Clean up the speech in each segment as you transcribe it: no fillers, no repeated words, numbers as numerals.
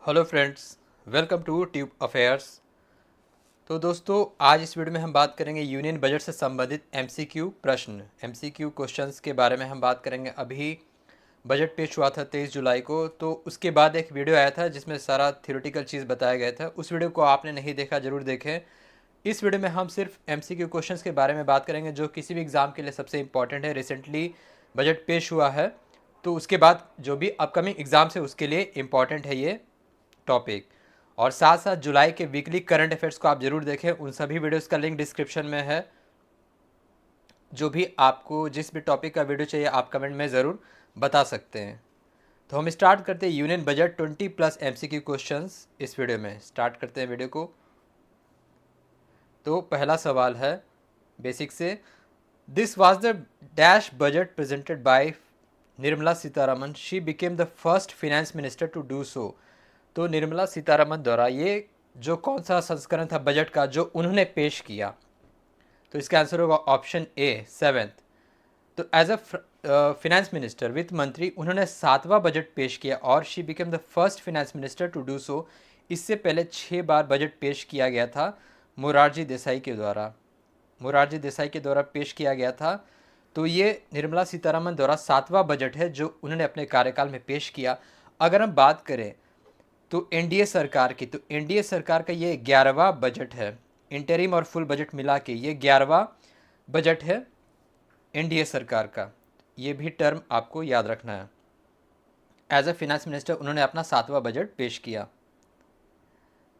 Hello friends, welcome to tube affairs. तो दोस्तों, आज इस वीडियो में हम बात करेंगे यूनियन बजट से संबंधित एमसीक्यू प्रश्न, एमसीक्यू क्वेश्चंस के बारे में हम बात करेंगे। अभी बजट पेश हुआ था 23 जुलाई को, तो उसके बाद एक वीडियो आया था जिसमें सारा थ्योरेटिकल चीज़ बताया गया था। उस वीडियो को आपने नहीं देखा, ज़रूर देखें। इस वीडियो में हम सिर्फ एमसीक्यू क्वेश्चंस के बारे में बात करेंगे जो किसी भी एग्ज़ाम के लिए सबसे इंपॉर्टेंट है। रिसेंटली बजट पेश हुआ है, तो उसके बाद जो भी अपकमिंग एग्ज़ाम्स है उसके लिए इम्पॉर्टेंट है ये टॉपिक। और साथ साथ जुलाई के वीकली करंट अफेयर्स को आप जरूर देखें। उन सभी वीडियोस का लिंक डिस्क्रिप्शन में है। जो भी आपको जिस भी टॉपिक का वीडियो चाहिए आप कमेंट में ज़रूर बता सकते हैं। तो हम स्टार्ट करते हैं यूनियन बजट 20+ एमसीक्यू क्वेश्चंस। इस वीडियो में स्टार्ट करते हैं वीडियो को। तो पहला सवाल है बेसिक से, this was the dash budget presented by Nirmala Sitharaman, she became the first finance minister to do so. तो निर्मला सीतारमन द्वारा ये जो कौन सा संस्करण था बजट का जो उन्होंने पेश किया, तो इसका आंसर होगा ऑप्शन ए, सेवेंथ। तो एज अ फिनेंस मिनिस्टर, वित्त मंत्री, उन्होंने 7वां बजट पेश किया और she became the first finance minister to do so. इससे पहले 6 बार बजट पेश किया गया था मोरारजी देसाई के द्वारा, मोरारजी देसाई के द्वारा पेश किया गया था। तो ये निर्मला सीतारमन द्वारा 7वां बजट है जो उन्होंने अपने कार्यकाल में पेश किया। अगर हम बात करें तो एनडीए सरकार की, तो एनडीए सरकार का ये 11वां बजट है। इंटरिम और फुल बजट मिला के ये 11वां बजट है एनडीए सरकार का। ये भी टर्म आपको याद रखना है। एज अ फिनेंस मिनिस्टर उन्होंने अपना 7वां बजट पेश किया।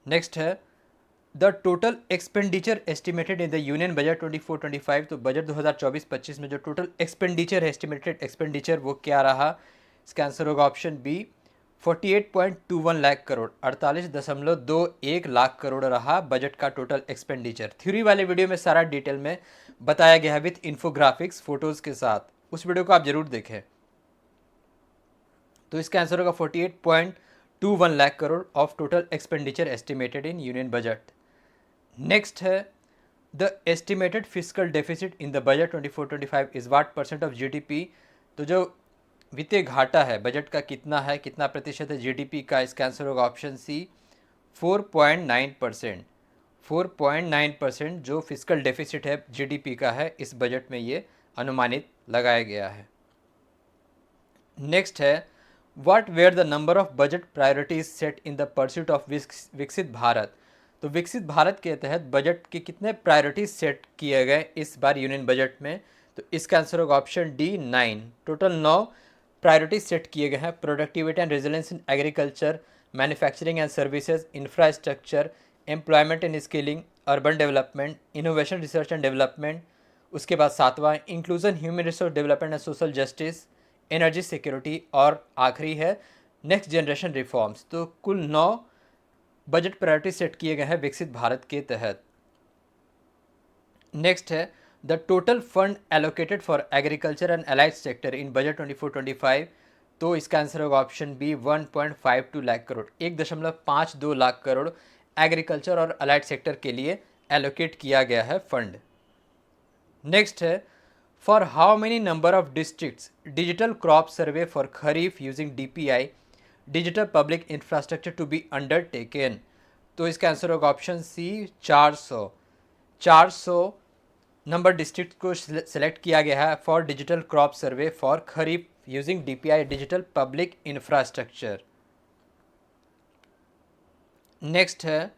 नेक्स्ट है the total expenditure estimated in the union budget 24-25। तो बजट 2024-25 में जो टोटल एक्सपेंडिचर है, एस्टिमेटेड एक्सपेंडिचर, वो क्या रहा? इसका आंसर होगा ऑप्शन बी, 48.21 लाख करोड़, 48.21 लाख करोड़ रहा बजट का टोटल एक्सपेंडिचर। थ्योरी वाले वीडियो में सारा डिटेल में बताया गया है विथ इन्फोग्राफिक्स फोटोज के साथ। उस वीडियो को आप जरूर देखें। तो इसका आंसर होगा 48.21 lakh crore of total expenditure estimated in union budget. Next है the estimated physical deficit in the budget 24-25 is what percent of GDP. तो जो वित्तीय घाटा है बजट का कितना है, कितना प्रतिशत है जीडीपी का? इसका आंसर होगा ऑप्शन सी, 4.9%। 4.9% जो फिजिकल डेफिसिट है जीडीपी का है इस बजट में ये अनुमानित लगाया गया है। नेक्स्ट है what were the number of budget priorities set in the pursuit of Viksit Bharat. तो विकसित भारत के तहत बजट के कितने प्रायोरिटीज सेट किए गए इस बार यूनियन बजट में? तो इसका आंसर होगा option D, 9। Total 9 priorities set किए गए हैं। Productivity and resilience in agriculture, manufacturing and services, infrastructure, employment and skilling, urban development, innovation research and development. उसके बाद 7वां inclusion, human resource development and social justice, energy security, और आखिरी है next generation reforms. तो कुल 9 बजट प्रायोरिटी सेट किए गए हैं विकसित भारत के तहत। नेक्स्ट है the total fund allocated for agriculture and allied sector in budget 24-25। तो इसका आंसर होगा option B, 1.52 lakh crore, 1.52 lakh crore agriculture और अलाइड सेक्टर के लिए एलोकेट किया गया है फंड। नेक्स्ट है for how many number of districts digital crop survey for kharif using DPI, digital public infrastructure to be undertaken. तो इसका आंसर होगा ऑप्शन सी, 400। 400 नंबर डिस्ट्रिक्ट को सिलेक्ट किया गया है for digital crop survey for kharif using DPI, digital public infrastructure. Next है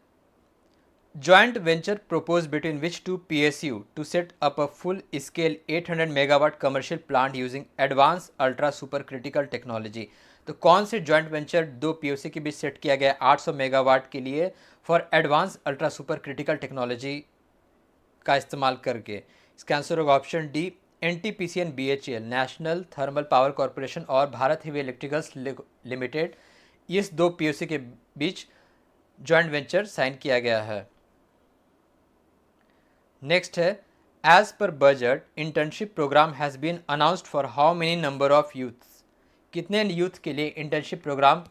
joint venture proposed between which two PSU to set up a full-scale 800 megawatt commercial plant using advanced ultra supercritical technology। तो कौन से joint venture दो POC के बीच set किया गया 800 megawatt के लिए for advance ultra super critical technology का इस्तेमाल करके? इसका आंसर होगा option D, NTPC and BHEL, national thermal power corporation और भारत हेवी इलेक्ट्रिकल्स लिमिटेड। इस दो पीओसी के बीच जॉइंट वेंचर साइन किया गया है। नेक्स्ट है as per budget internship programme has been announced for how many number of youths. कितने youth के लिए इंटर्नशिप प्रोग्राम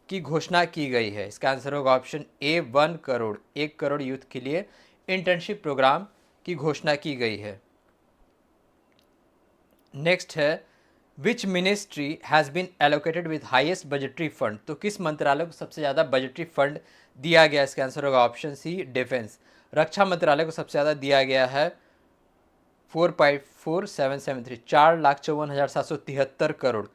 की घोषणा की गई है? इसका आंसर होगा ऑप्शन ए, 1 करोड़, 1 करोड़ यूथ के लिए इंटर्नशिप प्रोग्राम की घोषणा की गई है। नेक्स्ट है which ministry has been allocated with highest budgetary fund, तो किस मंत्रालय को सबसे ज़्यादा बजटरी फंड दिया गया? इसका आंसर होगा ऑप्शन सी, डिफेंस। रक्षा मंत्रालय को सबसे ज़्यादा दिया गया है 4.4773, 4,54,773 करोड़।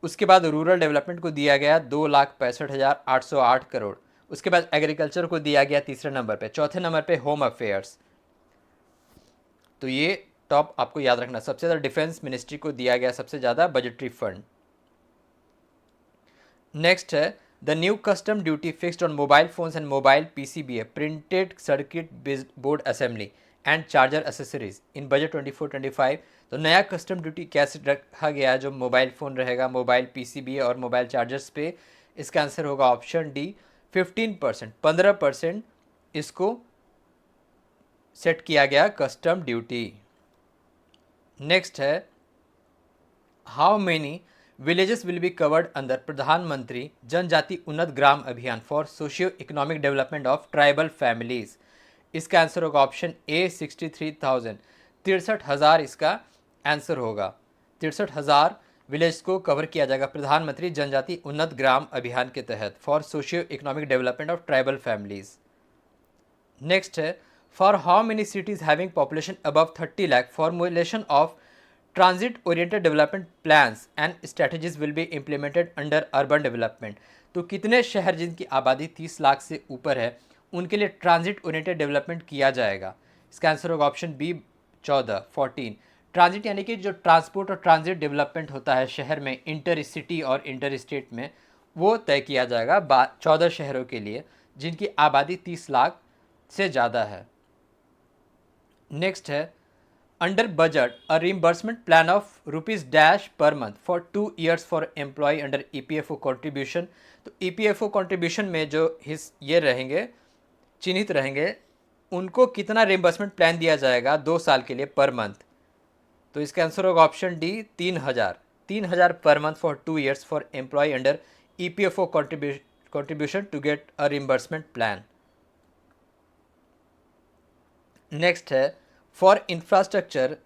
उसके बाद रूरल डेवलपमेंट को दिया गया 2,65,808 करोड़। उसके बाद एग्रीकल्चर को दिया गया तीसरे नंबर पे। चौथे नंबर पे होम अफेयर्स। तो ये टॉप आपको याद रखना, सबसे ज़्यादा डिफेंस मिनिस्ट्री को दिया गया सबसे ज़्यादा बजटरी फंड। नेक्स्ट है the new custom duty fixed on mobile phones and mobile PCB printed circuit board assembly and charger accessories in budget 24-25। तो नया कस्टम ड्यूटी कैसे रखा गया है जो मोबाइल फ़ोन रहेगा, मोबाइल पीसीबी और मोबाइल चार्जर्स पे? इसका आंसर होगा ऑप्शन डी, 15%, 15% इसको सेट किया गया कस्टम ड्यूटी। नेक्स्ट है how many villages will be covered अंदर प्रधानमंत्री जनजाति उन्नत ग्राम अभियान for socio economic development of tribal families? इसका आंसर होगा ऑप्शन ए, 63,000, 63,000 इसका आंसर होगा। 63,000 विलेज को कवर किया जाएगा प्रधानमंत्री जनजाति उन्नत ग्राम अभियान के तहत for socio economic development of tribal families. Next है for how many cities having population above 30 lakh formulation of transit oriented development plans and strategies will be implemented under urban development? तो कितने शहर जिनकी आबादी 30 लाख से ऊपर है उनके लिए ट्रांजिट ओरिएंटेड डेवलपमेंट किया जाएगा? इसका आंसर होगा ऑप्शन बी, 14। ट्रांजिट यानी कि जो ट्रांसपोर्ट और ट्रांजिट डेवलपमेंट होता है शहर में, इंटर सिटी और इंटर स्टेट में, वो तय किया जाएगा 14 शहरों के लिए जिनकी आबादी 30 लाख से ज़्यादा है। नेक्स्ट है under budget a reimbursement plan of ₹डैश per month for 2 years for employ under EPFO contribution. तो ईपीएफओ कॉन्ट्रीब्यूशन में जो ये रहेंगे, चिन्हित रहेंगे, उनको कितना रिम्बर्समेंट प्लान दिया जाएगा 2 साल के लिए पर मंथ? तो इसका आंसर होगा option D, 3,000 per month for 2 years for employ under EPFO contribution to get a reimbursement plan. Next है for infrastructure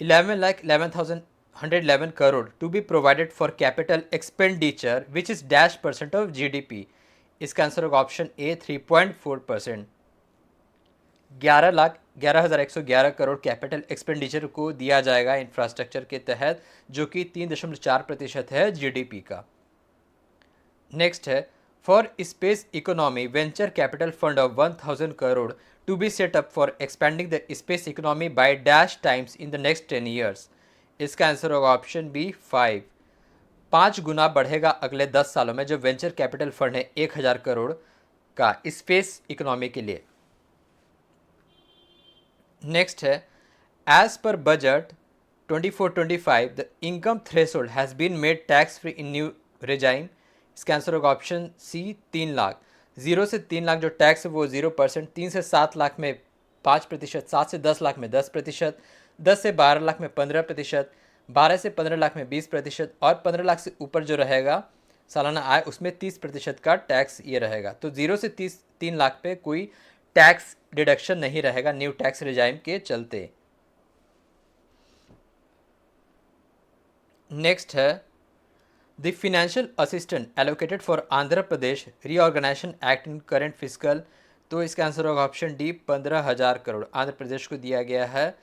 11,11,111 crore to be provided for capital expenditure which is dash % of GDP? इसका answer होगा option A, 3.4%। 11,11,111 crore capital expenditure को दिया जाएगा infrastructure के तहत, जो कि 3.4% है जीडीपी का। नेक्स्ट है for space economy venture capital fund of 1,000 crore to be set up for expanding the space economy by dash times in the next 10 years? इसका आंसर होगा ऑप्शन बी, 5 गुना बढ़ेगा अगले 10 सालों में जो वेंचर कैपिटल फंड है 1,000 करोड़ का स्पेस इकोनॉमी के लिए। नेक्स्ट है as per budget 24-25 the income threshold has been made tax free in new regime? इसका आंसर होगा ऑप्शन सी, 3 लाख। 0 से 3 लाख जो टैक्स है वो 0%, 3 से 7 लाख में 5%, 7 से 10 लाख में 10%, 10 से 12 लाख में 15%, 12 से 15 लाख में 20% और 15 लाख से ऊपर जो रहेगा सालाना आय उसमें 30% का टैक्स ये रहेगा। तो 0 से 3 लाख पे कोई टैक्स डिडक्शन नहीं रहेगा न्यू टैक्स रिजाइम के चलते। नेक्स्ट है the financial assistant allocated for Andhra Pradesh reorganisation act in current physical? तो इसका आंसर होगा ऑप्शन डी, 15,000 करोड़ आंध्र प्रदेश को दिया गया है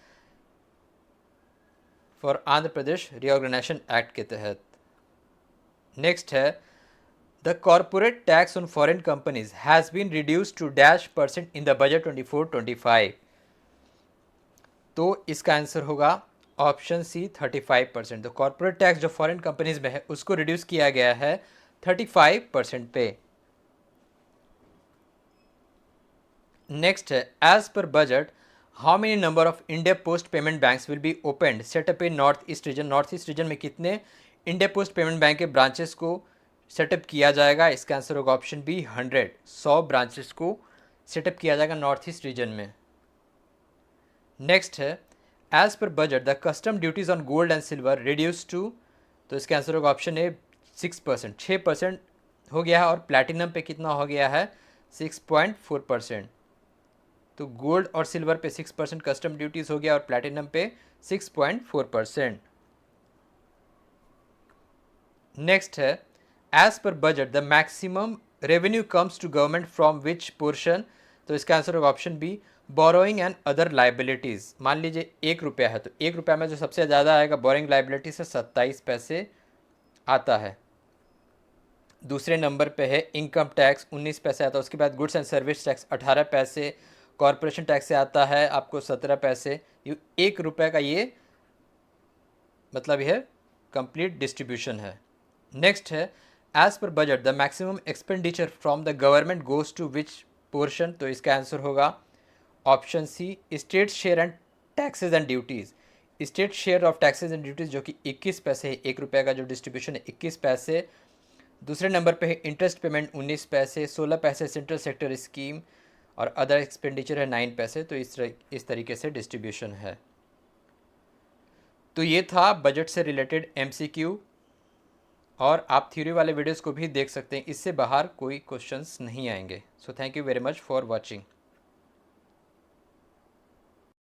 for Andhra Pradesh reorganisation act के तहत। नेक्स्ट है the corporate tax on foreign companies has been reduced to dash % in the budget 24-25? तो इसका आंसर होगा ऑप्शन सी, 35%। तो कॉर्पोरेट टैक्स जो फॉरेन कंपनीज में है उसको रिड्यूस किया गया है 35% पे। नेक्स्ट है as per budget how many number of India post payment banks will be opened setup in north east region? North east region में कितने इंडिया पोस्ट पेमेंट बैंक के ब्रांचेस को सेटअप किया जाएगा? इसका आंसर होगा ऑप्शन बी, 100 ब्रांचेस को setup किया जाएगा नॉर्थ ईस्ट रीजन में। नेक्स्ट है as per budget the custom duties on gold and silver reduce to? तो इसका आंसर होगा ऑप्शन ए, 6%, 6% हो गया है और प्लैटिनम पे कितना हो गया है, 6.4%। तो गोल्ड और सिल्वर पे 6% कस्टम ड्यूटीज हो गया और प्लैटिनम पे 6.4%। नेक्स्ट है as per budget the maximum revenue comes to government from which portion, तो इसका आंसर होगा option B borrowing and other liabilities. मान लीजिए 1 रुपया है तो 1 रुपया में जो सबसे ज़्यादा आएगा बोरोइंग लाइबिलिटी से 27 पैसे आता है। दूसरे नंबर पे है इनकम टैक्स 19 पैसे आता है। उसके बाद गुड्स एंड सर्विस टैक्स 18 पैसे, कॉरपोरेशन टैक्स से आता है आपको 17 पैसे। 1 रुपये का ये मतलब यह कंप्लीट डिस्ट्रीब्यूशन है। नेक्स्ट है as per budget the maximum expenditure from the government goes to which portion, तो इसका आंसर होगा option C state share and taxes and duties. State share of taxes and duties जो कि 21 पैसे है, 1 रुपये का जो डिस्ट्रीब्यूशन है 21 पैसे। दूसरे नंबर पे है इंटरेस्ट पेमेंट 19 पैसे, 16 पैसे सेंट्रल सेक्टर स्कीम और अदर एक्सपेंडिचर है 9 पैसे। तो इस तरीके से डिस्ट्रीब्यूशन है। तो ये था बजट से रिलेटेड एमसीक्यू, और आप थ्योरी वाले वीडियोस को भी देख सकते हैं, इससे बाहर कोई क्वेश्चंस नहीं आएंगे। So thank you very much for watching.